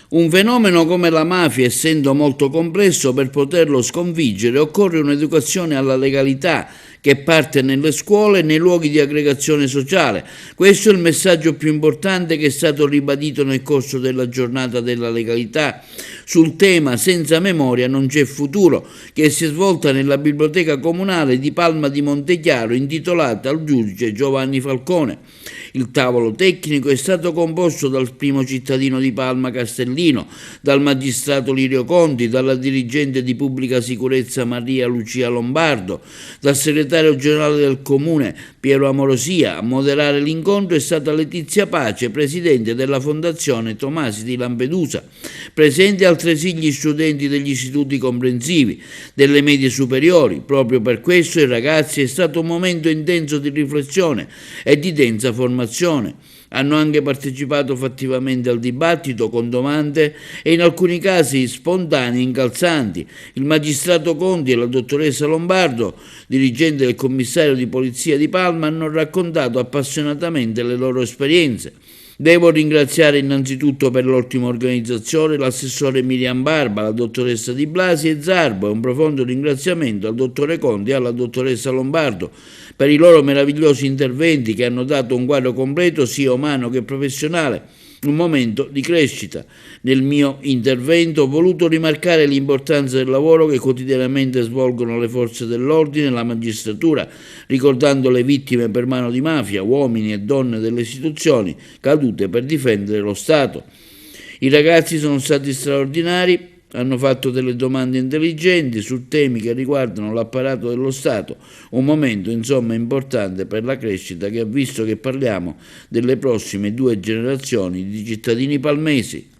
Un fenomeno come la mafia, essendo molto complesso, per poterlo sconfiggere occorre un'educazione alla legalità che parte nelle scuole e nei luoghi di aggregazione sociale. Questo è il messaggio più importante che è stato ribadito nel corso della giornata della legalità sul tema Senza memoria non c'è futuro, che si è svolta nella biblioteca comunale di Palma di Montechiaro, intitolata al giudice Giovanni Falcone. Il tavolo tecnico è stato composto dal primo cittadino di Palma Castellino, dal magistrato Lirio Conti, dalla dirigente di pubblica sicurezza Maria Lucia Lombardo, dal segretario generale del comune Piero Amorosia. A moderare l'incontro è stata Letizia Pace, presidente della Fondazione Tomasi di Lampedusa. Presenti altresì gli studenti degli istituti comprensivi, delle medie superiori. Proprio per questo ai ragazzi è stato un momento intenso di riflessione e di densa formazione. Hanno anche partecipato fattivamente al dibattito con domande e in alcuni casi spontanee incalzanti. Il magistrato Conti e la dottoressa Lombardo, dirigente del commissario di polizia di Palma, hanno raccontato appassionatamente le loro esperienze. Devo ringraziare innanzitutto per l'ottima organizzazione l'assessore Miriam Barba, la dottoressa Di Blasi e Zarbo, e un profondo ringraziamento al dottore Conti e alla dottoressa Lombardo per i loro meravigliosi interventi che hanno dato un quadro completo sia umano che professionale, un momento di crescita. Nel mio intervento ho voluto rimarcare l'importanza del lavoro che quotidianamente svolgono le forze dell'ordine e la magistratura, ricordando le vittime per mano di mafia, uomini e donne delle istituzioni cadute per difendere lo Stato. I ragazzi sono stati straordinari, hanno fatto delle domande intelligenti su temi che riguardano l'apparato dello Stato, un momento insomma importante per la crescita che ha visto che parliamo delle prossime 2 generazioni di cittadini palmesi.